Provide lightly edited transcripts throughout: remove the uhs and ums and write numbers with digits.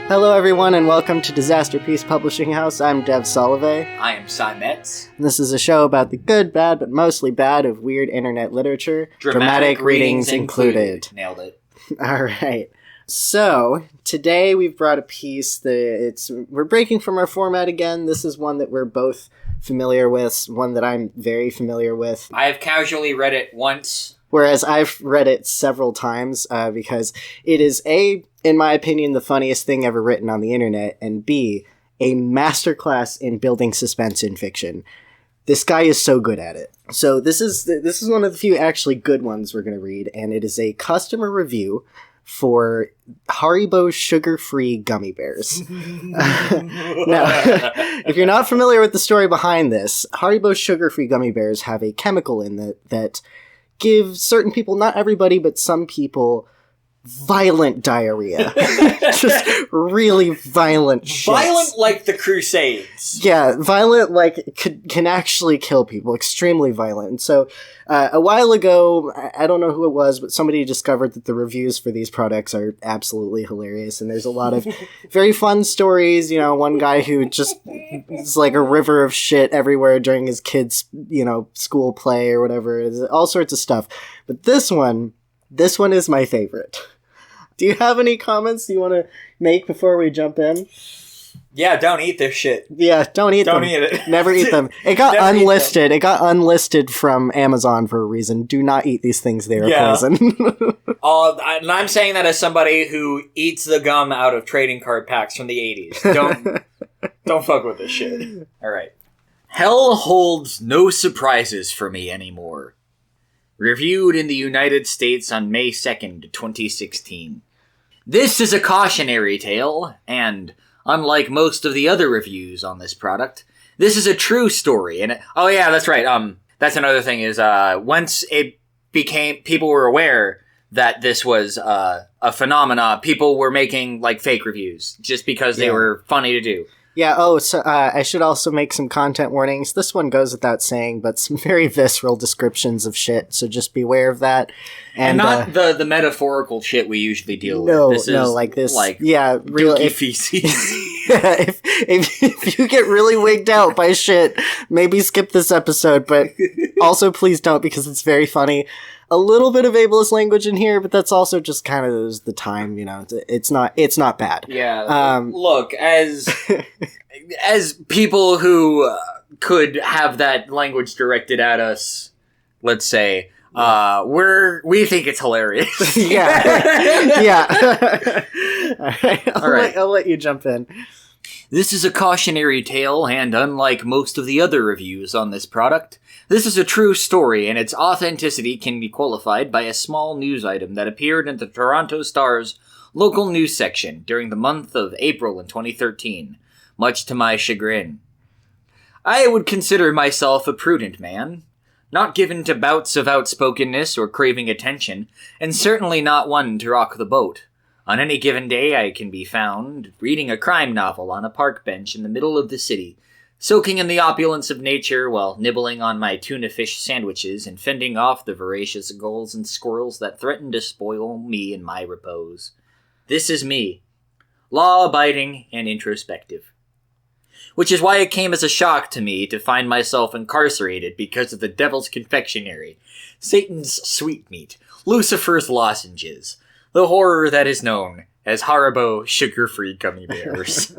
Hello everyone and welcome to Disasterpiece Publishing House. I'm Dev Solovey. I am Cy Metz. This is a show about the good, bad, but mostly bad of weird internet literature. Dramatic readings included. Nailed it. Alright. So, today we've brought a piece that we're breaking from our format again. This is one that we're both familiar with, one that I'm very familiar with. I have casually read it once. Whereas I've read it several times because it is A, in my opinion, the funniest thing ever written on the internet, and B, a masterclass in building suspense in fiction. This guy is so good at it. So this is one of the few actually good ones we're going to read, and it is a customer review for Haribo sugar-free gummy bears. Now, if you're not familiar with the story behind this, Haribo sugar-free gummy bears have a chemical in that give certain people, not everybody, but some people, violent diarrhea. Just really violent shits. Violent like the Crusades. Yeah, violent like can actually kill people. Extremely violent. And so a while ago, I don't know who it was, but somebody discovered that the reviews for these products are absolutely hilarious. And there's a lot of very fun stories. You know, one guy who just is like a river of shit everywhere during his kids', school play or whatever. All sorts of stuff. But this one is my favorite. Do you have any comments you want to make before we jump in? Yeah, don't eat this shit. Yeah, don't eat them. Don't eat it. Never eat them. It got unlisted. It got unlisted from Amazon for a reason. Do not eat these things. They are poison. And I'm saying that as somebody who eats the gum out of trading card packs from the 80s. Don't fuck with this shit. All right. Hell holds no surprises for me anymore. Reviewed in the United States on May 2nd, 2016. This is a cautionary tale, and unlike most of the other reviews on this product, this is a true story. And oh yeah, that's right. That's another thing is once it became, people were aware that this was a phenomena, people were making like fake reviews just because they were funny to do. Yeah, so I should also make some content warnings. This one goes without saying, but some very visceral descriptions of shit, so just beware of that. And not the metaphorical shit we usually deal with. This is like this. Like, yeah, really. Feces. Yeah, if you get really wigged out by shit, maybe skip this episode, but also please don't, because it's very funny. A little bit of ableist language in here, but that's also just kind of the time, it's not bad. Yeah. Look, as people who could have that language directed at us, let's say, we think it's hilarious. Yeah. All right. I'll let you jump in. This is a cautionary tale, and unlike most of the other reviews on this product, this is a true story, and its authenticity can be qualified by a small news item that appeared in the Toronto Star's local news section during the month of April in 2013, much to my chagrin. I would consider myself a prudent man, not given to bouts of outspokenness or craving attention, and certainly not one to rock the boat. On any given day, I can be found reading a crime novel on a park bench in the middle of the city, soaking in the opulence of nature while nibbling on my tuna fish sandwiches and fending off the voracious gulls and squirrels that threaten to spoil me in my repose. This is me, law-abiding and introspective. Which is why it came as a shock to me to find myself incarcerated because of the Devil's Confectionery, Satan's Sweetmeat, Lucifer's Lozenges, the horror that is known as Haribo sugar-free gummy bears.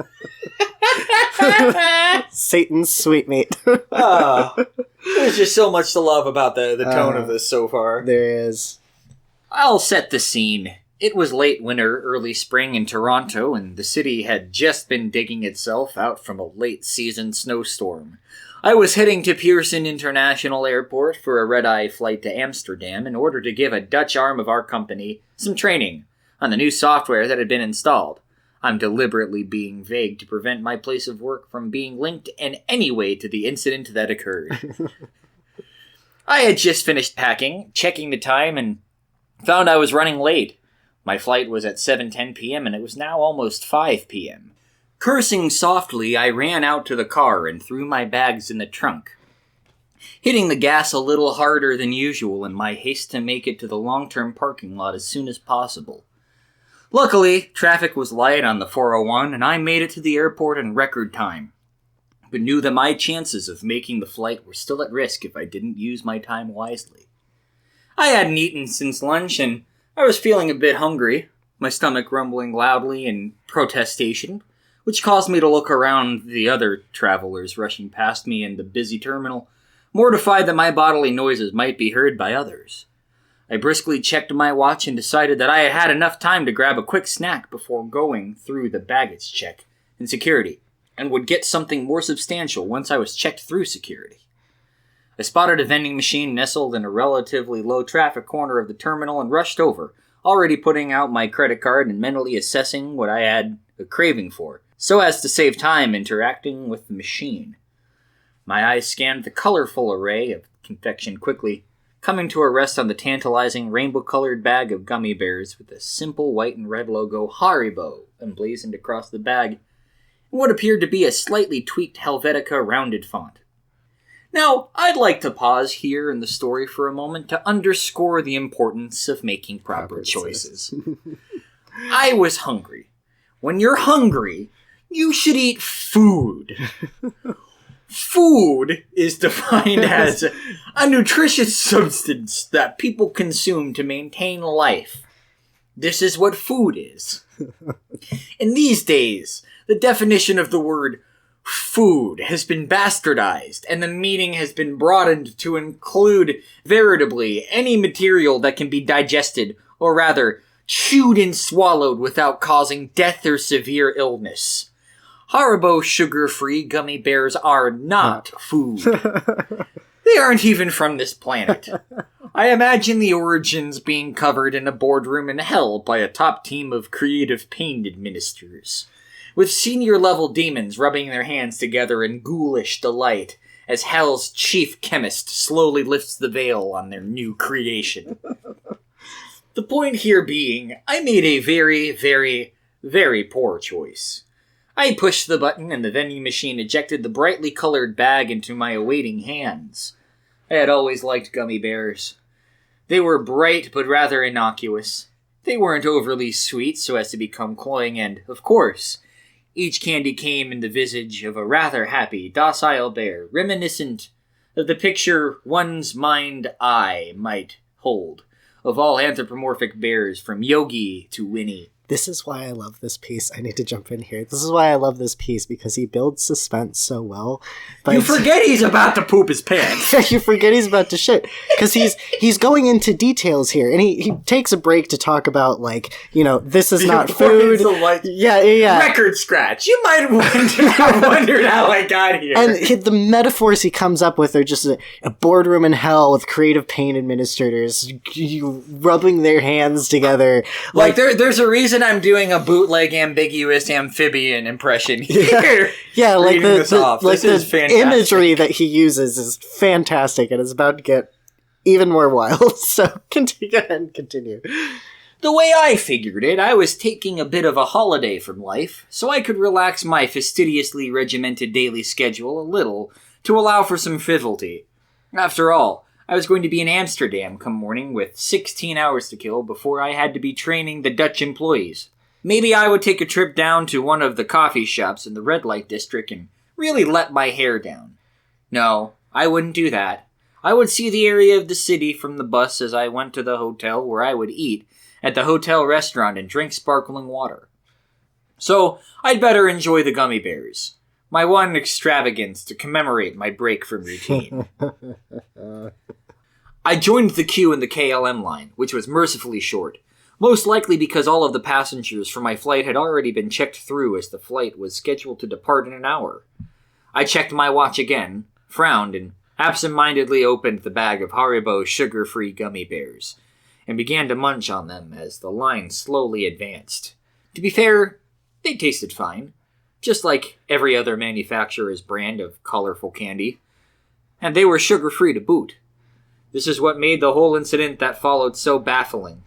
Satan's Sweetmeat. There's just so much to love about the tone of this so far. There is. I'll set the scene. It was late winter, early spring in Toronto, and the city had just been digging itself out from a late-season snowstorm. I was heading to Pearson International Airport for a red-eye flight to Amsterdam in order to give a Dutch arm of our company some training on the new software that had been installed. I'm deliberately being vague to prevent my place of work from being linked in any way to the incident that occurred. I had just finished packing, checking the time, and found I was running late. My flight was at 7:10 p.m. and it was now almost 5 p.m. Cursing softly, I ran out to the car and threw my bags in the trunk, hitting the gas a little harder than usual in my haste to make it to the long-term parking lot as soon as possible. Luckily, traffic was light on the 401, and I made it to the airport in record time, but knew that my chances of making the flight were still at risk if I didn't use my time wisely. I hadn't eaten since lunch, and I was feeling a bit hungry, my stomach rumbling loudly in protestation, which caused me to look around the other travelers rushing past me in the busy terminal, mortified that my bodily noises might be heard by others. I briskly checked my watch and decided that I had had enough time to grab a quick snack before going through the baggage check and security, and would get something more substantial once I was checked through security. I spotted a vending machine nestled in a relatively low-traffic corner of the terminal and rushed over, already putting out my credit card and mentally assessing what I had a craving for, so as to save time interacting with the machine. My eyes scanned the colorful array of confection quickly, coming to a rest on the tantalizing rainbow-colored bag of gummy bears with the simple white and red logo Haribo emblazoned across the bag, and what appeared to be a slightly tweaked Helvetica rounded font. Now, I'd like to pause here in the story for a moment to underscore the importance of making proper choices. I was hungry. When you're hungry, you should eat food. Food is defined as a nutritious substance that people consume to maintain life. This is what food is. In these days, the definition of the word food has been bastardized, and the meaning has been broadened to include veritably any material that can be digested, or rather, chewed and swallowed without causing death or severe illness. Haribo sugar-free gummy bears are not food. They aren't even from this planet. I imagine the origins being covered in a boardroom in hell by a top team of creative pain administrators, with senior-level demons rubbing their hands together in ghoulish delight as hell's chief chemist slowly lifts the veil on their new creation. The point here being, I made a very, very, very poor choice. I pushed the button and the vending machine ejected the brightly colored bag into my awaiting hands. I had always liked gummy bears. They were bright but rather innocuous. They weren't overly sweet so as to become cloying, and, of course, each candy came in the visage of a rather happy, docile bear, reminiscent of the picture one's mind-eye might hold of all anthropomorphic bears from Yogi to Winnie. This is why I love this piece. I need to jump in here. This is why I love this piece, because he builds suspense so well. But you forget he's about to poop his pants. You forget he's about to shit. Because he's going into details here. And he takes a break to talk about, like, this is not food. Yeah. Record scratch. You might have wondered how I got here. And the metaphors he comes up with are just a boardroom in hell with creative pain administrators rubbing their hands together. Like there's a reason I'm doing a bootleg ambiguous amphibian impression here. Yeah, like the imagery that he uses is fantastic, and it's about to get even more wild. So continue. The way I figured it, I was taking a bit of a holiday from life, so I could relax my fastidiously regimented daily schedule a little to allow for some frivolity. After all, I was going to be in Amsterdam come morning with 16 hours to kill before I had to be training the Dutch employees. Maybe I would take a trip down to one of the coffee shops in the red light district and really let my hair down. No, I wouldn't do that. I would see the area of the city from the bus as I went to the hotel where I would eat at the hotel restaurant and drink sparkling water. So, I'd better enjoy the gummy bears. My one extravagance to commemorate my break from routine. I joined the queue in the KLM line, which was mercifully short, most likely because all of the passengers for my flight had already been checked through as the flight was scheduled to depart in an hour. I checked my watch again, frowned, and absent-mindedly opened the bag of Haribo sugar-free gummy bears, and began to munch on them as the line slowly advanced. To be fair, they tasted fine, just like every other manufacturer's brand of colorful candy, and they were sugar-free to boot. This is what made the whole incident that followed so baffling.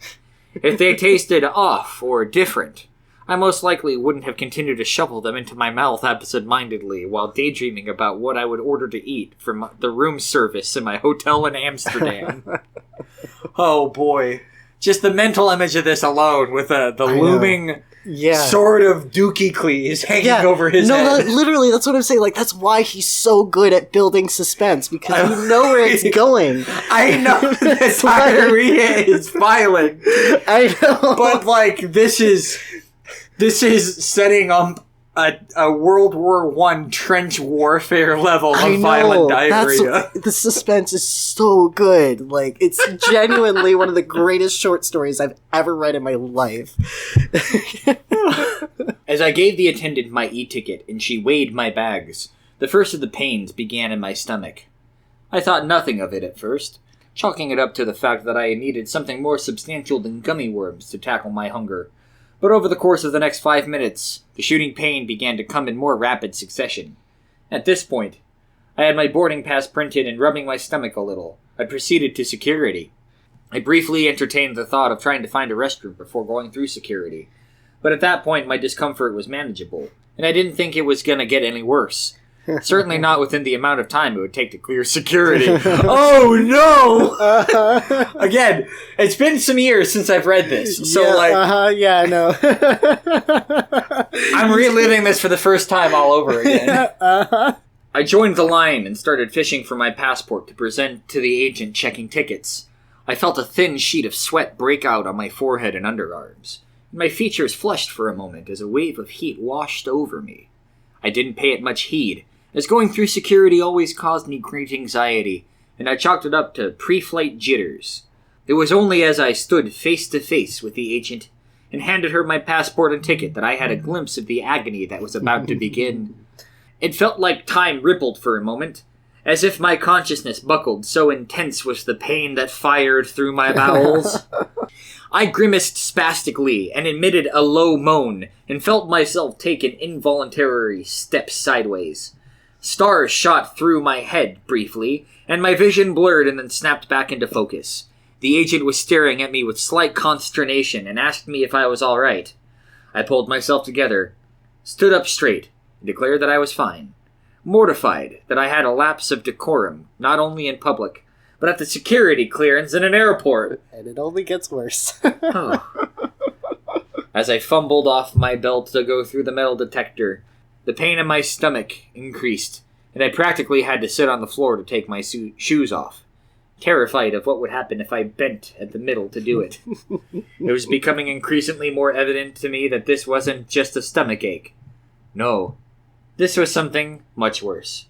If they tasted off or different, I most likely wouldn't have continued to shovel them into my mouth absent-mindedly while daydreaming about what I would order to eat from the room service in my hotel in Amsterdam. Oh boy, Just the mental image of this alone with the looming sword of Dookie hanging over his head. No, literally, that's what I'm saying. Like, that's why he's so good at building suspense, because you know where it's going. I know this diarrhea is violent. I know. But, like, this is setting up a World War I trench warfare level of violent diarrhea. The suspense is so good. Like, it's genuinely one of the greatest short stories I've ever read in my life. As I gave the attendant my e-ticket and she weighed my bags, the first of the pains began in my stomach. I thought nothing of it at first, chalking it up to the fact that I needed something more substantial than gummy worms to tackle my hunger. But over the course of the next 5 minutes, the shooting pain began to come in more rapid succession. At this point, I had my boarding pass printed and rubbing my stomach a little. I proceeded to security. I briefly entertained the thought of trying to find a restroom before going through security. But at that point, my discomfort was manageable, and I didn't think it was going to get any worse. Certainly not within the amount of time it would take to clear security. Oh, no! Again, it's been some years since I've read this, so I know. I'm reliving this for the first time all over again. I joined the line and started fishing for my passport to present to the agent checking tickets. I felt a thin sheet of sweat break out on my forehead and underarms. My features flushed for a moment as a wave of heat washed over me. I didn't pay it much heed, as going through security always caused me great anxiety, and I chalked it up to pre-flight jitters. It was only as I stood face to face with the agent and handed her my passport and ticket that I had a glimpse of the agony that was about to begin. It felt like time rippled for a moment, as if my consciousness buckled, so intense was the pain that fired through my bowels. I grimaced spastically and emitted a low moan, and felt myself take an involuntary step sideways. Stars shot through my head briefly, and my vision blurred and then snapped back into focus. The agent was staring at me with slight consternation and asked me if I was all right. I pulled myself together, stood up straight, and declared that I was fine, mortified that I had a lapse of decorum, not only in public, but at the security clearance in an airport. And it only gets worse. As I fumbled off my belt to go through the metal detector, the pain in my stomach increased, and I practically had to sit on the floor to take my shoes off, terrified of what would happen if I bent at the middle to do it. It was becoming increasingly more evident to me that this wasn't just a stomach ache. No, this was something much worse.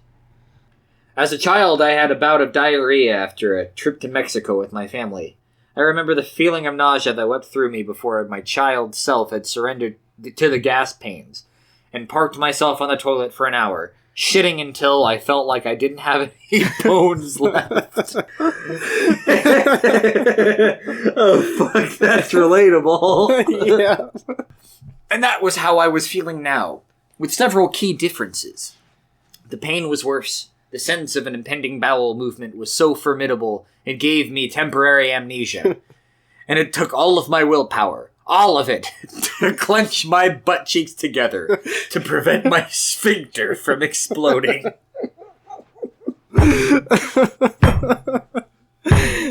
As a child, I had a bout of diarrhea after a trip to Mexico with my family. I remember the feeling of nausea that wept through me before my child self had surrendered to the gas pains, and parked myself on the toilet for an hour, shitting until I felt like I didn't have any bones left. Oh, fuck, that's relatable. Yeah. And that was how I was feeling now, with several key differences. The pain was worse. The sense of an impending bowel movement was so formidable, it gave me temporary amnesia. And it took all of my willpower, all of it, to clench my butt cheeks together to prevent my sphincter from exploding.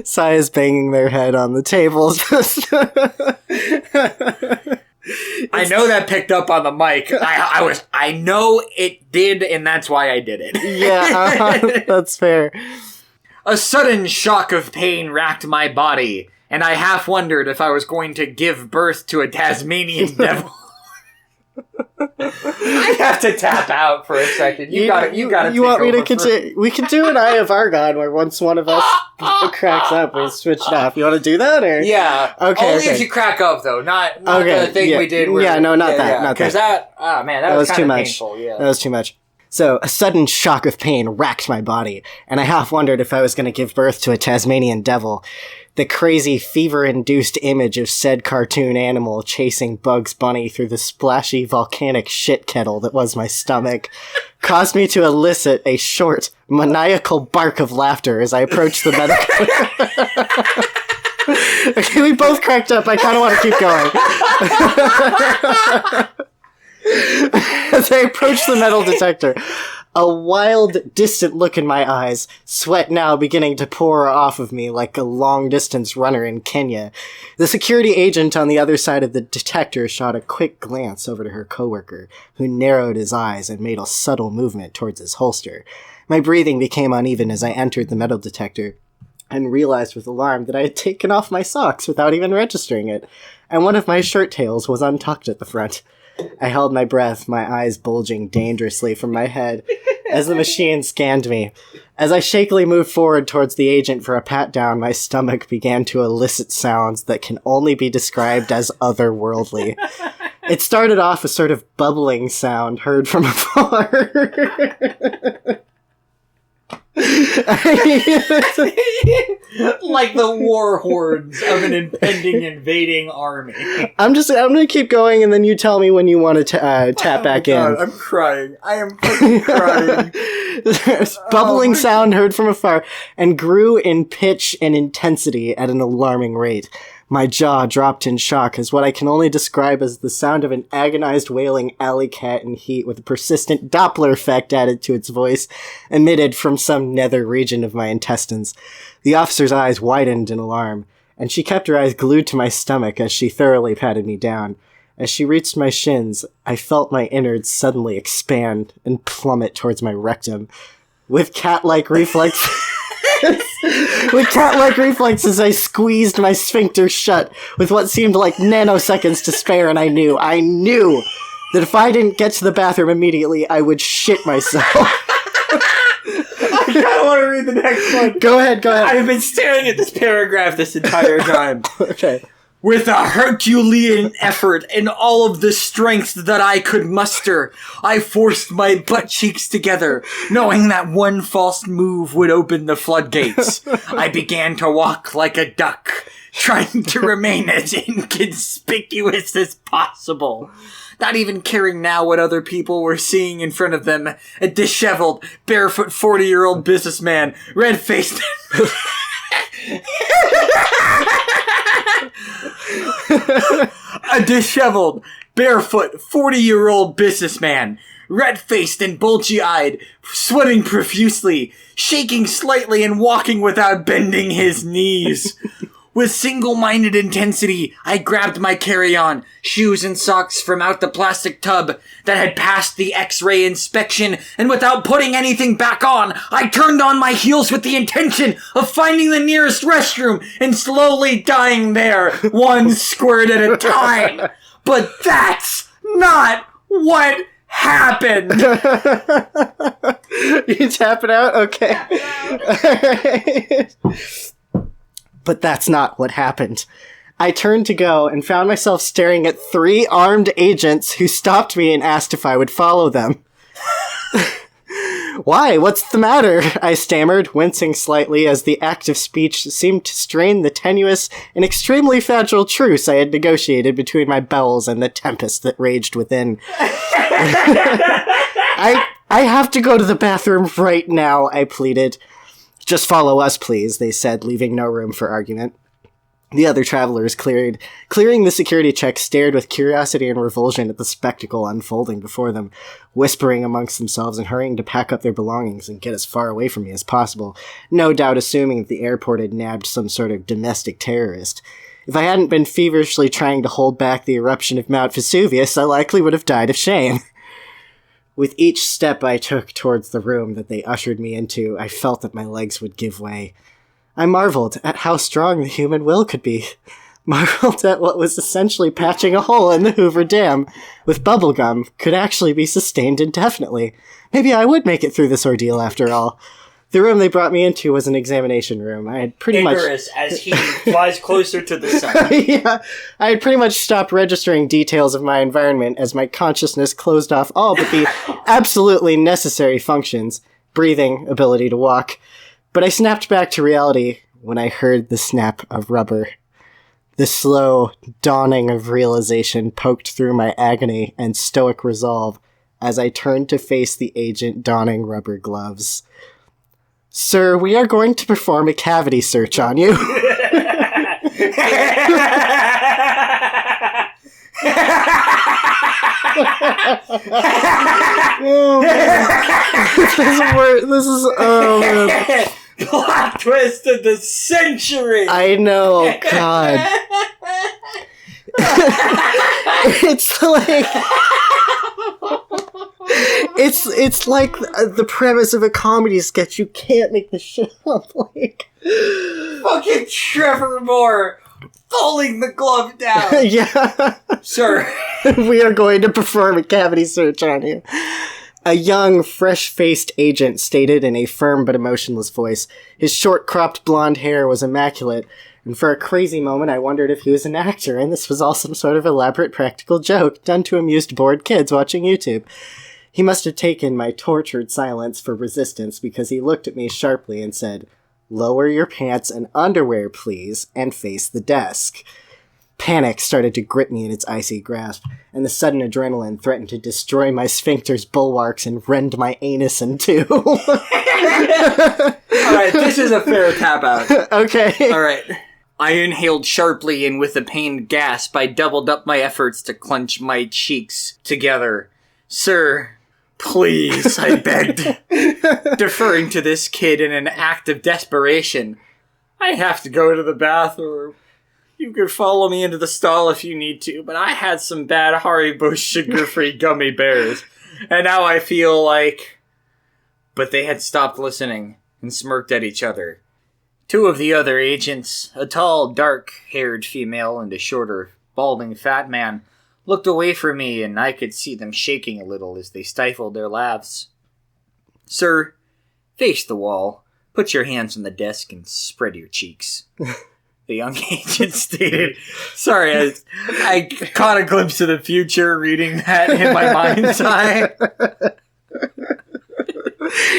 Saya's banging their head on the tables. I know that picked up on the mic. I know it did, and that's why I did it. Yeah, that's fair. A sudden shock of pain racked my body, and I half wondered if I was going to give birth to a Tasmanian devil. I have to tap out for a second. You gotta. You want me to continue? We can do an Eye of Argon where once one of us cracks up, we switch it off. You want to do that, or yeah? Okay. Only if you crack up, though. Not the thing we did. Where, not that. Not because that. Oh man, that was too much. Painful, yeah. That was too much. So, a sudden shock of pain racked my body, and I half wondered if I was going to give birth to a Tasmanian devil. The crazy, fever-induced image of said cartoon animal chasing Bugs Bunny through the splashy, volcanic shit kettle that was my stomach caused me to elicit a short, maniacal bark of laughter as I approached the medical... Okay, we both cracked up. I kind of want to keep going. As I approached the metal detector, A wild, distant look in my eyes, sweat now beginning to pour off of me like a long-distance runner in Kenya. The security agent on the other side of the detector shot a quick glance over to her coworker, who narrowed his eyes and made a subtle movement towards his holster. My breathing became uneven as I entered the metal detector, and realized with alarm that I had taken off my socks without even registering it, and one of my shirt tails was untucked at the front. I held my breath, my eyes bulging dangerously from my head as the machine scanned me. As I shakily moved forward towards the agent for a pat-down, my stomach began to elicit sounds that can only be described as otherworldly. It started off a sort of bubbling sound heard from afar. Like the war hordes of an impending invading army. I'm gonna keep going, and then you tell me when you want to tap back in. I'm crying. I am fucking crying. Bubbling sound heard from afar, and grew in pitch and intensity at an alarming rate. My jaw dropped in shock as what I can only describe as the sound of an agonized wailing alley cat in heat with a persistent Doppler effect added to its voice, emitted from some nether region of my intestines. The officer's eyes widened in alarm, and she kept her eyes glued to my stomach as she thoroughly patted me down. As she reached my shins, I felt my innards suddenly expand and plummet towards my rectum. With cat-like reflexes, I squeezed my sphincter shut with what seemed like nanoseconds to spare, and I knew that if I didn't get to the bathroom immediately, I would shit myself. I kind of want to read the next one. Go ahead. I've been staring at this paragraph this entire time. Okay. With a Herculean effort and all of the strength that I could muster, I forced my butt cheeks together, knowing that one false move would open the floodgates. I began to walk like a duck, trying to remain as inconspicuous as possible. Not even caring now what other people were seeing in front of them. A disheveled, barefoot 40-year-old businessman, red-faced... A disheveled, barefoot, 40-year-old businessman, red-faced and bulgy-eyed, sweating profusely, shaking slightly and walking without bending his knees. With single-minded intensity, I grabbed my carry-on, shoes and socks from out the plastic tub that had passed the X-ray inspection, and without putting anything back on, I turned on my heels with the intention of finding the nearest restroom and slowly dying there, one squirt at a time. But that's not what happened. You tap it out? Okay. But that's not what happened. I turned to go and found myself staring at 3 armed agents who stopped me and asked if I would follow them. Why? What's the matter? I stammered, wincing slightly as the act of speech seemed to strain the tenuous and extremely fragile truce I had negotiated between my bowels and the tempest that raged within. I have to go to the bathroom right now, I pleaded. Just follow us, please, they said, leaving no room for argument. The other travelers clearing the security check stared with curiosity and revulsion at the spectacle unfolding before them, whispering amongst themselves and hurrying to pack up their belongings and get as far away from me as possible, no doubt assuming that the airport had nabbed some sort of domestic terrorist. If I hadn't been feverishly trying to hold back the eruption of Mount Vesuvius, I likely would have died of shame. With each step I took towards the room that they ushered me into, I felt that my legs would give way. I marveled at how strong the human will could be. Marveled at what was essentially patching a hole in the Hoover Dam with bubblegum could actually be sustained indefinitely. Maybe I would make it through this ordeal after all. The room they brought me into was an examination room. I had pretty Icarus, as he flies closer to the sun. Yeah, I had pretty much stopped registering details of my environment as my consciousness closed off all but the absolutely necessary functions, breathing, ability to walk. But I snapped back to reality when I heard the snap of rubber. The slow dawning of realization poked through my agony and stoic resolve as I turned to face the agent donning rubber gloves. Sir, we are going to perform a cavity search on you. Oh, This is oh man. Plot twist of the century! I know, God. It's like... It's like the premise of a comedy sketch. You can't make this shit up. Like... Fucking Trevor Moore pulling the glove down! Yeah. Sir. We are going to perform a cavity search on you. A young, fresh-faced agent stated in a firm but emotionless voice. His short-cropped blonde hair was immaculate, and for a crazy moment I wondered if he was an actor, and this was all some sort of elaborate practical joke done to amuse bored kids watching YouTube. He must have taken my tortured silence for resistance, because he looked at me sharply and said, "Lower your pants and underwear, please, and face the desk." Panic started to grip me in its icy grasp, and the sudden adrenaline threatened to destroy my sphincter's bulwarks and rend my anus in two. Alright, this is a fair tap out. Okay. Alright. I inhaled sharply, and with a pained gasp, I doubled up my efforts to clench my cheeks together. "Sir, please," I begged, deferring to this kid in an act of desperation. "I have to go to the bathroom. You could follow me into the stall if you need to, but I had some bad Haribo sugar-free gummy bears, and now I feel like..." But they had stopped listening and smirked at each other. Two of the other agents, a tall, dark-haired female and a shorter, balding fat man, looked away from me, and I could see them shaking a little as they stifled their laughs. "Sir, face the wall, put your hands on the desk, and spread your cheeks," the young agent stated. Sorry, I caught a glimpse of the future reading that in my mind's eye.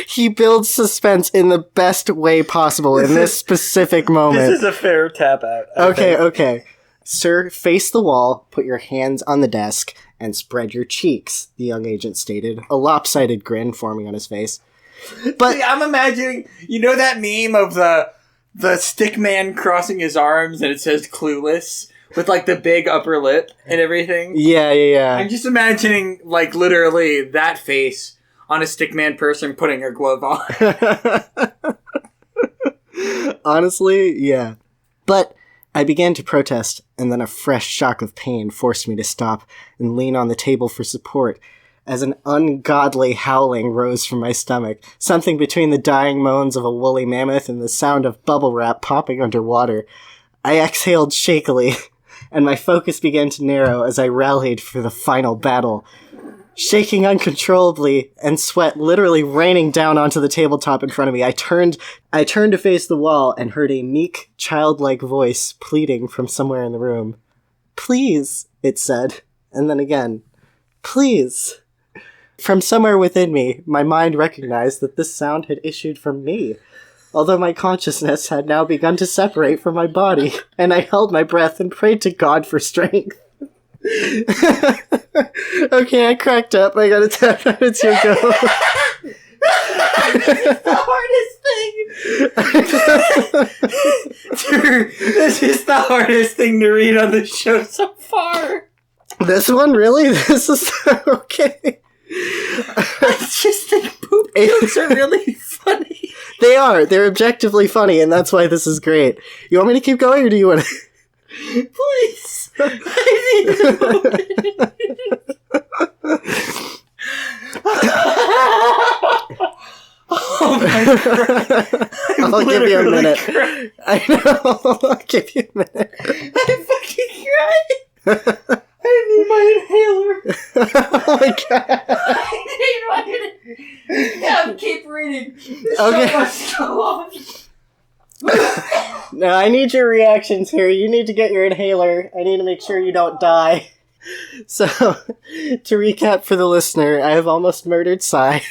He builds suspense in the best way possible in this specific moment. This is a fair tap out. Okay. "Sir, face the wall, put your hands on the desk, and spread your cheeks," the young agent stated, a lopsided grin forming on his face. But see, I'm imagining, you know that meme of the stick man crossing his arms and it says "clueless" with like the big upper lip and everything? Yeah. I'm just imagining like literally that face on a stick man person putting a glove on. Honestly, yeah. But I began to protest, and then a fresh shock of pain forced me to stop and lean on the table for support, as an ungodly howling rose from my stomach, something between the dying moans of a woolly mammoth and the sound of bubble wrap popping underwater. I exhaled shakily, and my focus began to narrow as I rallied for the final battle. Shaking uncontrollably, and sweat literally raining down onto the tabletop in front of me, I turned to face the wall and heard a meek, childlike voice pleading from somewhere in the room. "Please," it said, and then again, "Please." From somewhere within me, my mind recognized that this sound had issued from me, although my consciousness had now begun to separate from my body, and I held my breath and prayed to God for strength. Okay, I cracked up. I gotta tap out. It's your go. This is the hardest thing. Dude, this is the hardest thing to read on the show so far. This one, really? This is okay. I just think poop jokes are really funny. They are. They're objectively funny, and that's why this is great. You want me to keep going, or do you want to... Please. I need a moment. Oh my God. I'll give you a minute. Crying. I know. I'll give you a minute. I'm fucking crying. I need my inhaler. Oh my God. I need my inhaler. Yeah, keep reading. This Okay. show must go on. No, I need your reactions here. You need to get your inhaler. I need to make sure you don't die. So, to recap for the listener, I have almost murdered Sai.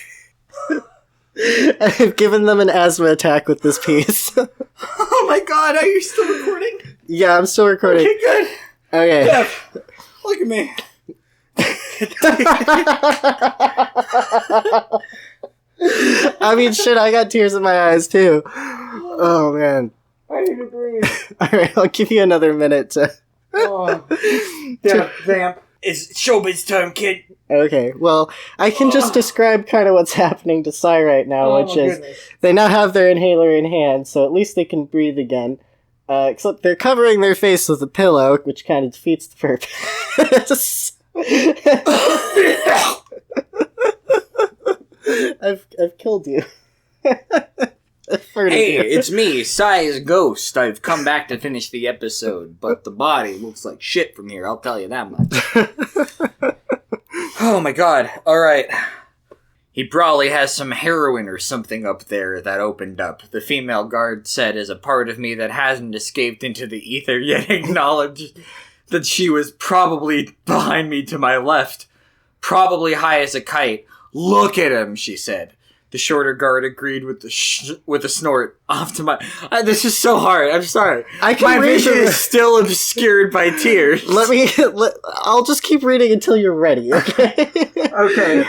I've given them an asthma attack with this piece. Oh my God, are you still recording? Yeah, I'm still recording. Okay, good. Okay. Yeah. Look at me. I mean, shit, I got tears in my eyes, too. Oh, man. I need to breathe. Alright, I'll give you another minute to... Oh. Yeah, vamp. It's showbiz time, kid. Okay, well, I can just describe kind of what's happening to Sai right now, which is they now have their inhaler in hand, so at least they can breathe again. Except they're covering their face with a pillow, which kind of defeats the purpose. I've killed you. Hey, it's me, Sai's ghost. I've come back to finish the episode, but the body looks like shit from here, I'll tell you that much. Oh my god, alright. He probably has some heroin or something up there that opened up. The female guard said as a part of me that hasn't escaped into the ether yet acknowledged that she was probably behind me to my left. Probably high as a kite. Look at him, she said. The shorter guard agreed with a snort. Off to my... this is so hard. I'm sorry. My vision is still obscured by tears. I'll just keep reading until you're ready, okay? Okay.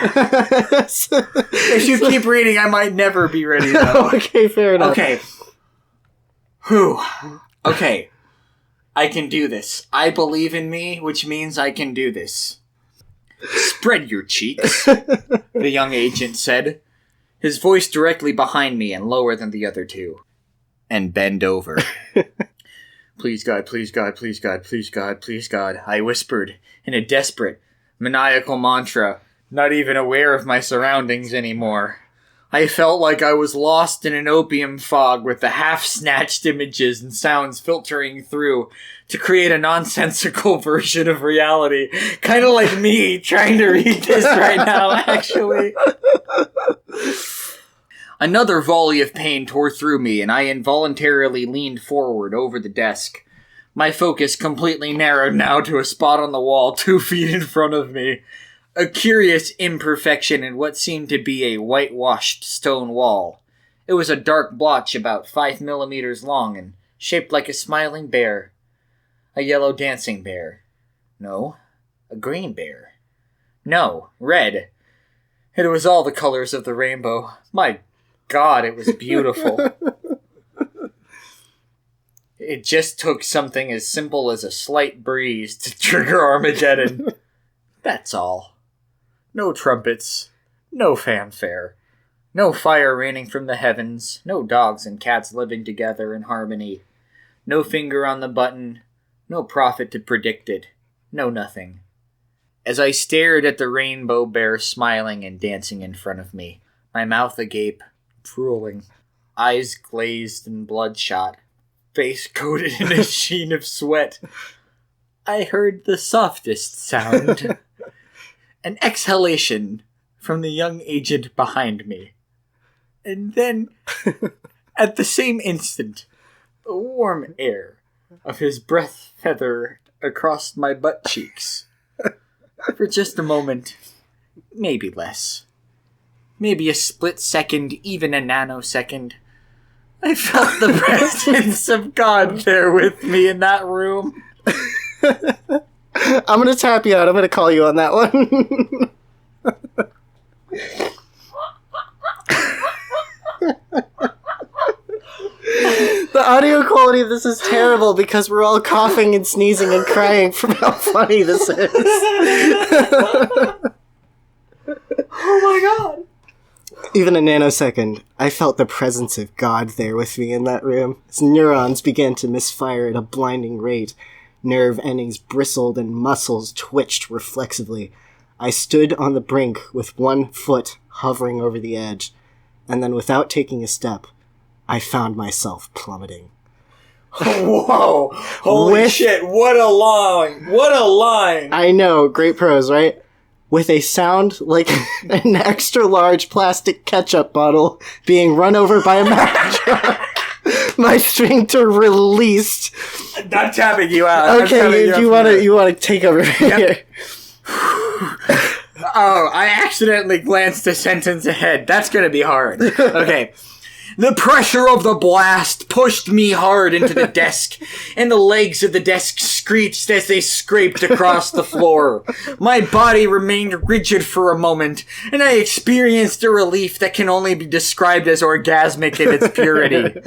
If you keep reading, I might never be ready, though. Okay, fair enough. Okay. Whew. Okay. I can do this. I believe in me, which means I can do this. Spread your cheeks, the young agent said. His voice directly behind me and lower than the other two. And bend over. Please God, please God, please God, please God, please God, I whispered in a desperate, maniacal mantra, not even aware of my surroundings anymore. I felt like I was lost in an opium fog with the half-snatched images and sounds filtering through to create a nonsensical version of reality. Kind of like me trying to read this right now, actually. Another volley of pain tore through me, and I involuntarily leaned forward over the desk. My focus completely narrowed now to a spot on the wall 2 feet in front of me. A curious imperfection in what seemed to be a whitewashed stone wall. It was a dark blotch about 5 millimeters long and shaped like a smiling bear. A yellow dancing bear. No, a green bear. No, red. It was all the colors of the rainbow. My God, it was beautiful. It just took something as simple as a slight breeze to trigger Armageddon. That's all. No trumpets, no fanfare, no fire raining from the heavens, no dogs and cats living together in harmony, no finger on the button, no prophet to predict it, no nothing. As I stared at the rainbow bear smiling and dancing in front of me, my mouth agape, drooling, eyes glazed and bloodshot, face coated in a sheen of sweat, I heard the softest sound. An exhalation from the young agent behind me. And then, at the same instant, the warm air of his breath feather across my butt cheeks. For just a moment, maybe less. Maybe a split second, even a nanosecond. I felt the presence of God there with me in that room. I'm gonna tap you out. I'm gonna call you on that one. The audio quality of this is terrible because we're all coughing and sneezing and crying from how funny this is. Oh my God. Even a nanosecond, I felt the presence of God there with me in that room. His neurons began to misfire at a blinding rate. Nerve endings bristled and muscles twitched reflexively. I stood on the brink with one foot hovering over the edge, and then without taking a step, I found myself plummeting. Whoa! Holy shit, what a line! What a line! I know, great prose, right? With a sound like an extra large plastic ketchup bottle being run over by a Mack truck. My sphincter released. I'm not tapping you out. Okay, if you want to take over here. Oh, I accidentally glanced a sentence ahead. That's gonna be hard. Okay. The pressure of the blast pushed me hard into the desk, and the legs of the desk screeched as they scraped across the floor. My body remained rigid for a moment, and I experienced a relief that can only be described as orgasmic in its purity.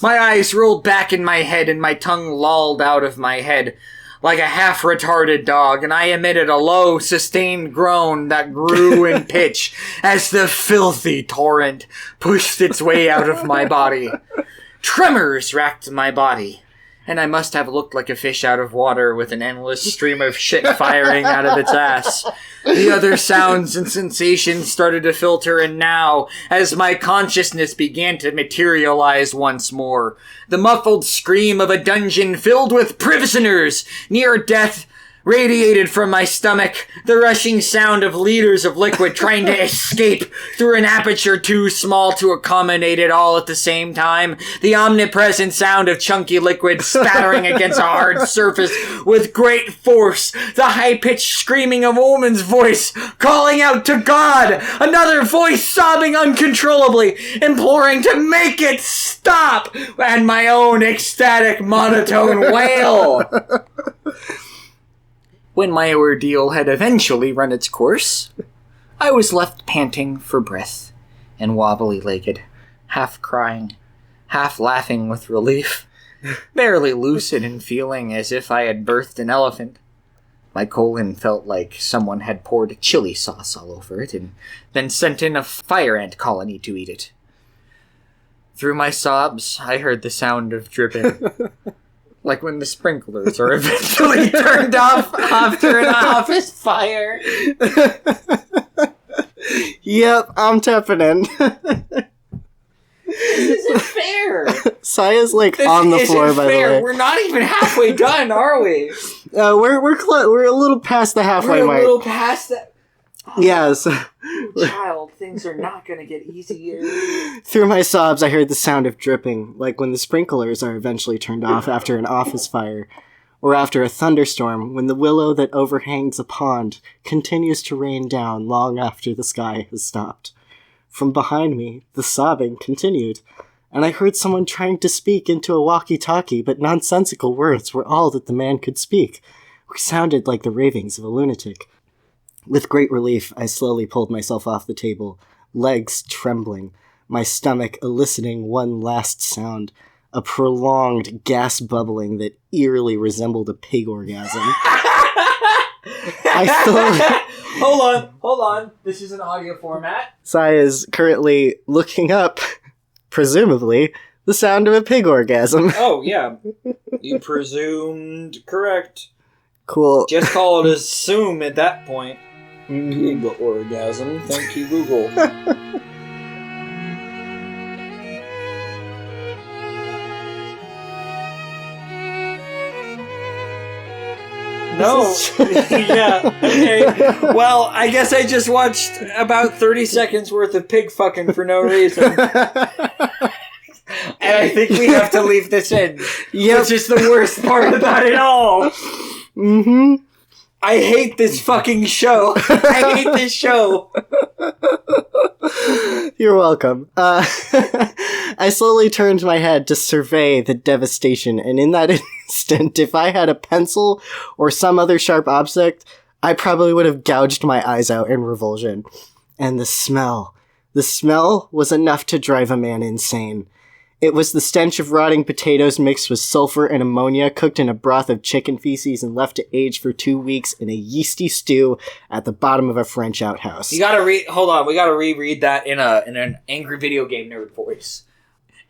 My eyes rolled back in my head, and my tongue lolled out of my head. like a half-retarded dog, and I emitted a low, sustained groan that grew in pitch as the filthy torrent pushed its way out of my body. Tremors racked my body, and I must have looked like a fish out of water with an endless stream of shit firing out of its ass. The other sounds and sensations started to filter in now, as my consciousness began to materialize once more. The muffled scream of a dungeon filled with prisoners near death radiated from my stomach, the rushing sound of liters of liquid trying to escape through an aperture too small to accommodate it all at the same time, the omnipresent sound of chunky liquid spattering against a hard surface with great force, the high-pitched screaming of a woman's voice calling out to God, another voice sobbing uncontrollably, imploring to make it stop, and my own ecstatic monotone wail. When my ordeal had eventually run its course, I was left panting for breath and wobbly-legged, half crying, half laughing with relief, barely lucid and feeling as if I had birthed an elephant. My colon felt like someone had poured chili sauce all over it and then sent in a fire ant colony to eat it. Through my sobs, I heard the sound of dripping. Like when the sprinklers are eventually turned off after an office fire. Yep, I'm tapping in. This isn't fair. Saya's like on the floor, by the way. We're not even halfway done, are we? We're a little past the halfway mark. We're a little past that. Oh, yes. Child, things are not going to get easier. Through my sobs, I heard the sound of dripping, like when the sprinklers are eventually turned off after an office fire, or after a thunderstorm when the willow that overhangs a pond continues to rain down long after the sky has stopped. From behind me, the sobbing continued, and I heard someone trying to speak into a walkie-talkie, but nonsensical words were all that the man could speak, which sounded like the ravings of a lunatic. With great relief, I slowly pulled myself off the table, legs trembling, my stomach eliciting one last sound, a prolonged gas bubbling that eerily resembled a pig orgasm. Hold on. This is an audio format. Sai is currently looking up, presumably, the sound of a pig orgasm. Oh, yeah. You presumed correct. Cool. Just call it assume at that point. Pig orgasm. Thank you, Google. No. Yeah. Okay. Well, I guess I just watched about 30 seconds worth of pig fucking for no reason. And I think we have to leave this in. Yep. Which is the worst part about it all. Mm-hmm. I hate this fucking show. I hate this show. You're welcome. I slowly turned my head to survey the devastation, and in that instant, if I had a pencil or some other sharp object, I probably would have gouged my eyes out in revulsion. And the smell was enough to drive a man insane. It was the stench of rotting potatoes mixed with sulfur and ammonia, cooked in a broth of chicken feces and left to age for 2 weeks in a yeasty stew at the bottom of a French outhouse. You gotta hold on, we gotta reread that in an angry video game nerd voice.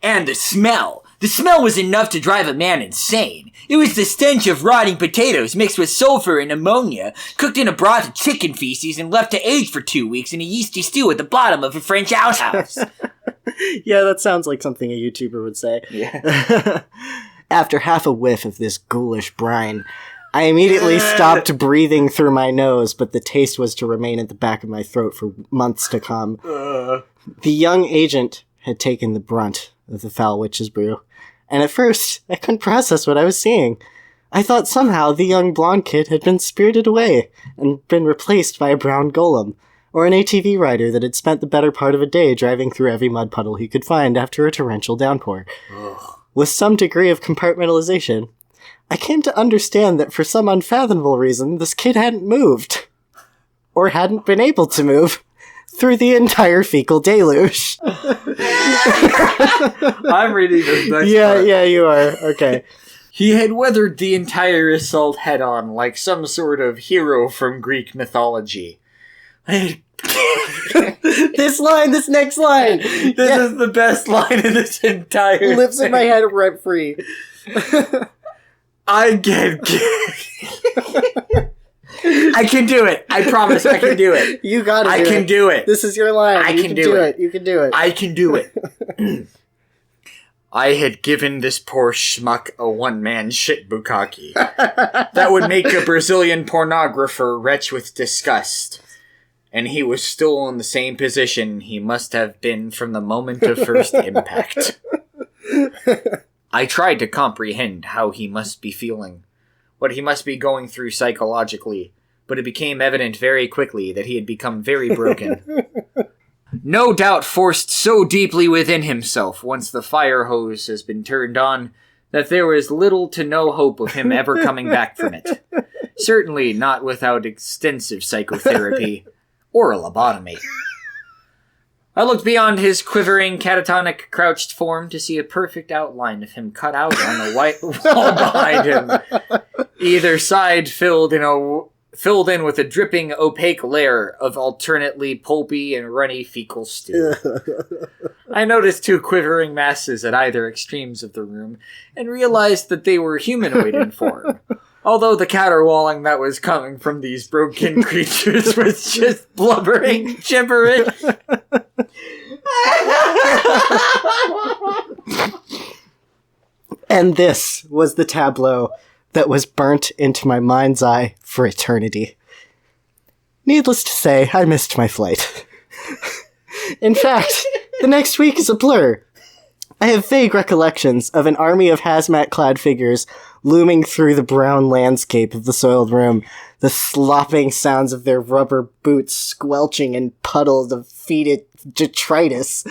And the smell was enough to drive a man insane. It was the stench of rotting potatoes mixed with sulfur and ammonia, cooked in a broth of chicken feces and left to age for 2 weeks in a yeasty stew at the bottom of a French outhouse. Yeah, that sounds like something a YouTuber would say. Yeah. After half a whiff of this ghoulish brine, I immediately stopped breathing through my nose, but the taste was to remain at the back of my throat for months to come. The young agent had taken the brunt of the foul witch's brew, and at first, I couldn't process what I was seeing. I thought somehow the young blonde kid had been spirited away and been replaced by a brown golem, or an ATV rider that had spent the better part of a day driving through every mud puddle he could find after a torrential downpour. With some degree of compartmentalization, I came to understand that for some unfathomable reason, this kid hadn't moved. Or hadn't been able to move through the entire fecal deluge. I'm reading this next part. Yeah, you are. Okay. He had weathered the entire assault head-on like some sort of hero from Greek mythology. This next line! This is the best line in this entire Lives in my head rent free. I can do it. I promise I can do it. You gotta do it. I can do it. This is your line. You can do it. You can do it. I can do it. I had given this poor schmuck a one-man shit bukkake. That would make a Brazilian pornographer retch with disgust. And he was still in the same position he must have been from the moment of first impact. I tried to comprehend how he must be feeling, what he must be going through psychologically, but it became evident very quickly that he had become very broken. No doubt forced so deeply within himself once the fire hose has been turned on that there is little to no hope of him ever coming back from it. Certainly not without extensive psychotherapy or a lobotomy. I looked beyond his quivering, catatonic, crouched form to see a perfect outline of him cut out on the white wall behind him. Either side filled in with a dripping, opaque layer of alternately pulpy and runny fecal stew. I noticed two quivering masses at either extremes of the room, and realized that they were humanoid in form, although the caterwauling that was coming from these broken creatures was just blubbering gibberish. And this was the tableau that was burnt into my mind's eye for eternity. Needless to say, I missed my flight. In fact, the next week is a blur. I have vague recollections of an army of hazmat-clad figures looming through the brown landscape of the soiled room, the slopping sounds of their rubber boots squelching in puddles of fetid detritus,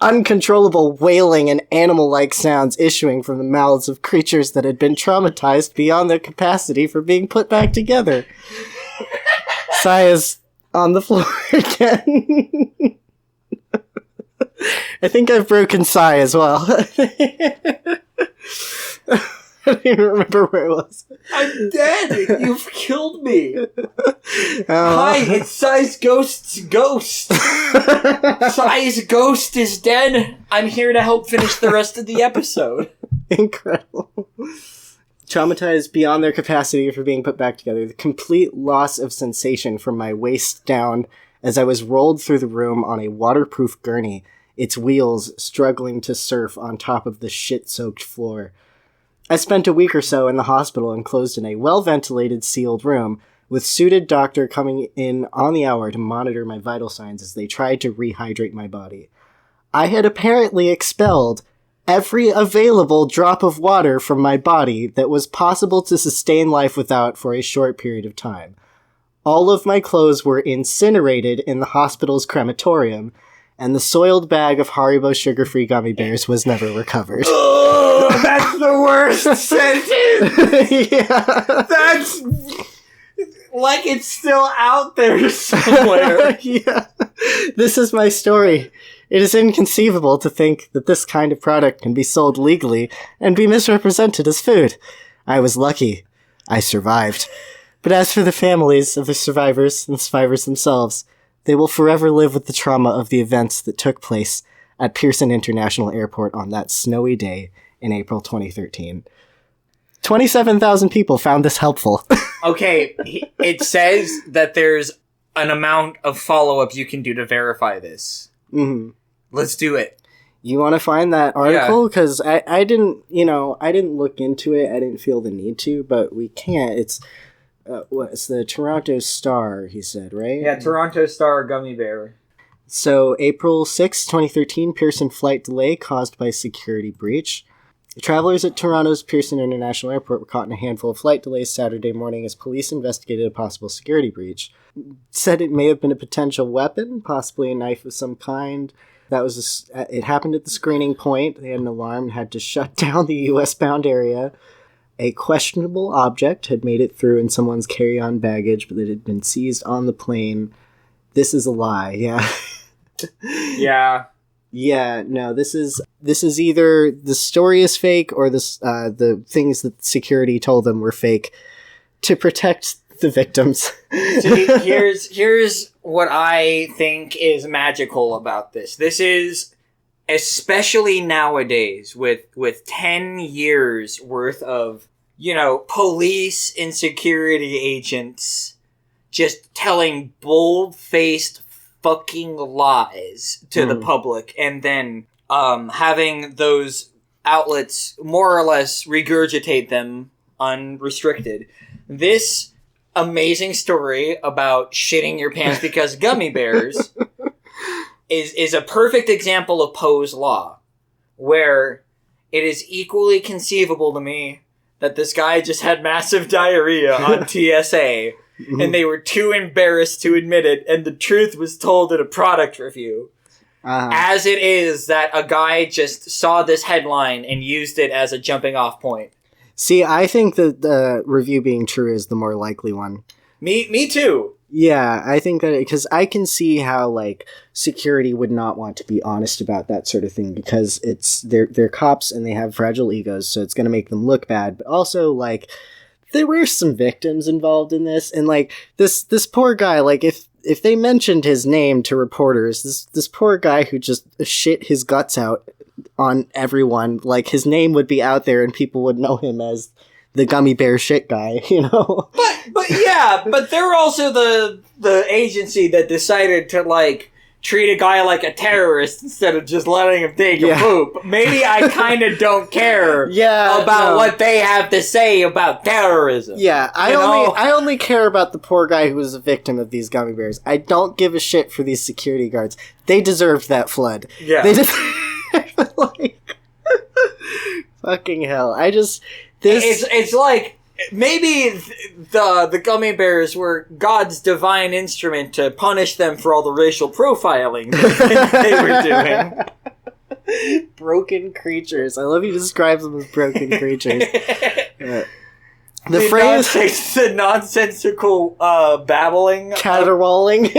uncontrollable wailing and animal-like sounds issuing from the mouths of creatures that had been traumatized beyond their capacity for being put back together. Saya's on the floor again. I think I've broken Sai as well. I don't even remember where it was. I'm dead! You've killed me! Hi, it's Sai's ghost's ghost! Sai's ghost is dead! I'm here to help finish the rest of the episode. Incredible. Traumatized beyond their capacity for being put back together. The complete loss of sensation from my waist down as I was rolled through the room on a waterproof gurney, its wheels struggling to surf on top of the shit-soaked floor. I spent a week or so in the hospital enclosed in a well-ventilated, sealed room, with suited doctor coming in on the hour to monitor my vital signs as they tried to rehydrate my body. I had apparently expelled every available drop of water from my body that was possible to sustain life without for a short period of time. All of my clothes were incinerated in the hospital's crematorium, and the soiled bag of Haribo sugar-free gummy bears was never recovered. Oh, that's the worst sentence! Yeah. That's like it's still out there somewhere. Yeah. This is my story. It is inconceivable to think that this kind of product can be sold legally and be misrepresented as food. I was lucky. I survived. But as for the families of the survivors and the survivors themselves, they will forever live with the trauma of the events that took place at Pearson International Airport on that snowy day in April 2013. 27,000 people found this helpful. Okay, it says that there's an amount of follow-up you can do to verify this. Mm-hmm. Let's do it. You want to find that article? Because I didn't look into it. I didn't feel the need to, but we can't. It's the Toronto Star, he said, right? Yeah, Toronto Star Gummy Bear. So, April 6, 2013, Pearson flight delay caused by security breach. Travelers at Toronto's Pearson International Airport were caught in a handful of flight delays Saturday morning as police investigated a possible security breach. Said it may have been a potential weapon, possibly a knife of some kind. It happened at the screening point. They had an alarm and had to shut down the U.S.-bound area. A questionable object had made it through in someone's carry-on baggage, but it had been seized on the plane. This is a lie, yeah. Yeah. Yeah, no, this is either the story is fake or the things that security told them were fake to protect the victims. See, here's what I think is magical about this. This is, especially nowadays, with 10 years worth of, police and security agents just telling bold-faced fucking lies to the public, and then having those outlets more or less regurgitate them unrestricted. This amazing story about shitting your pants because gummy bears is a perfect example of Poe's Law, where it is equally conceivable to me that this guy just had massive diarrhea on TSA, and they were too embarrassed to admit it, and the truth was told in a product review. As it is that a guy just saw this headline and used it as a jumping off point. See, I think that the review being true is the more likely one. Me too. Yeah, I think that because I can see how security would not want to be honest about that sort of thing, because they're cops and they have fragile egos, so it's going to make them look bad. But also there were some victims involved in this, and this poor guy, if they mentioned his name to reporters, this poor guy who just shit his guts out on everyone, his name would be out there and people would know him as the gummy bear shit guy, But they're also the agency that decided to treat a guy like a terrorist instead of just letting him take a poop. Maybe I kind of don't care about what they have to say about terrorism. Yeah, I only care about the poor guy who was a victim of these gummy bears. I don't give a shit for these security guards. They deserved that flood. Yeah. They deserved, fucking hell. It's maybe the gummy bears were God's divine instrument to punish them for all the racial profiling that they were doing. Broken creatures. I love you describe them as broken creatures. The phrase... the nonsensical babbling. Caterwauling.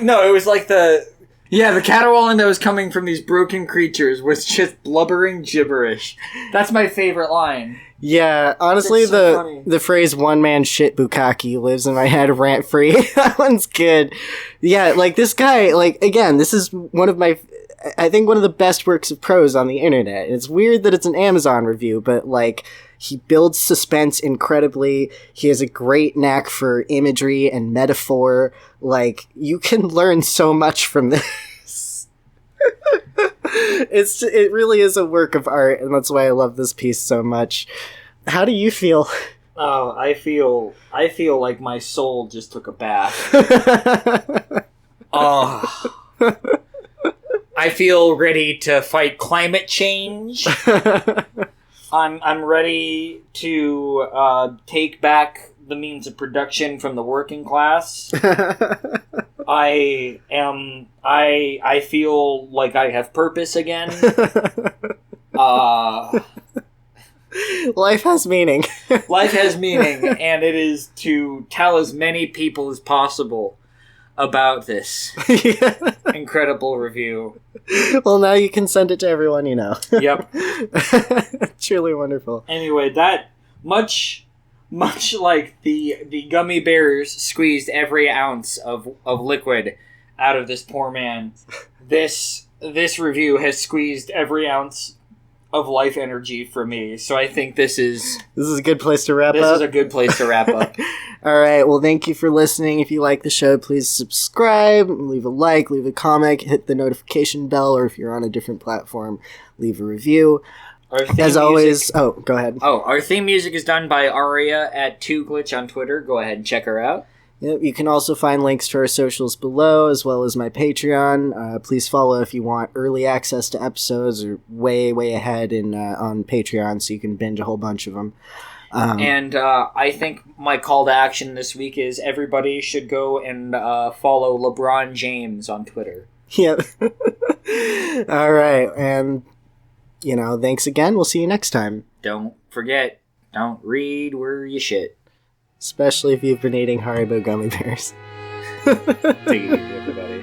No, it was the caterwauling that was coming from these broken creatures was just blubbering gibberish. That's my favorite line. Yeah, honestly, the phrase "one man shit bukkake" lives in my head rant free. That one's good. Yeah, this guy, again, this is one of the best works of prose on the internet. It's weird that it's an Amazon review, but he builds suspense incredibly. He has a great knack for imagery and metaphor. You can learn so much from this. It really is a work of art, and that's why I love this piece so much. How do you feel? Oh, I feel like my soul just took a bath. Oh. I feel ready to fight climate change. I'm ready to take back the means of production from the working class. I feel like I have purpose again. Life has meaning. Life has meaning, and it is to tell as many people as possible about this incredible review. Well, now you can send it to everyone you know. Yep. Truly wonderful. Anyway, that much like the gummy bears squeezed every ounce of liquid out of this poor man, this review has squeezed every ounce of life energy for me. So I think this is a good place to wrap up. This is a good place to wrap up. All right. Well, thank you for listening. If you like the show, please subscribe, leave a like, leave a comment, hit the notification bell, or if you're on a different platform, leave a review. As always, go ahead. Our theme music is done by Aria at 2glitch on Twitter. Go ahead and check her out. Yep, you can also find links to our socials below, as well as my Patreon. Please follow if you want early access to episodes, or way ahead on Patreon, so you can binge a whole bunch of them. And I think my call to action this week is everybody should go and follow LeBron James on Twitter. Yep. All right, and thanks again. We'll see you next time. Don't forget, don't read where you shit. Especially if you've been eating Haribo gummy bears. Take it easy, everybody.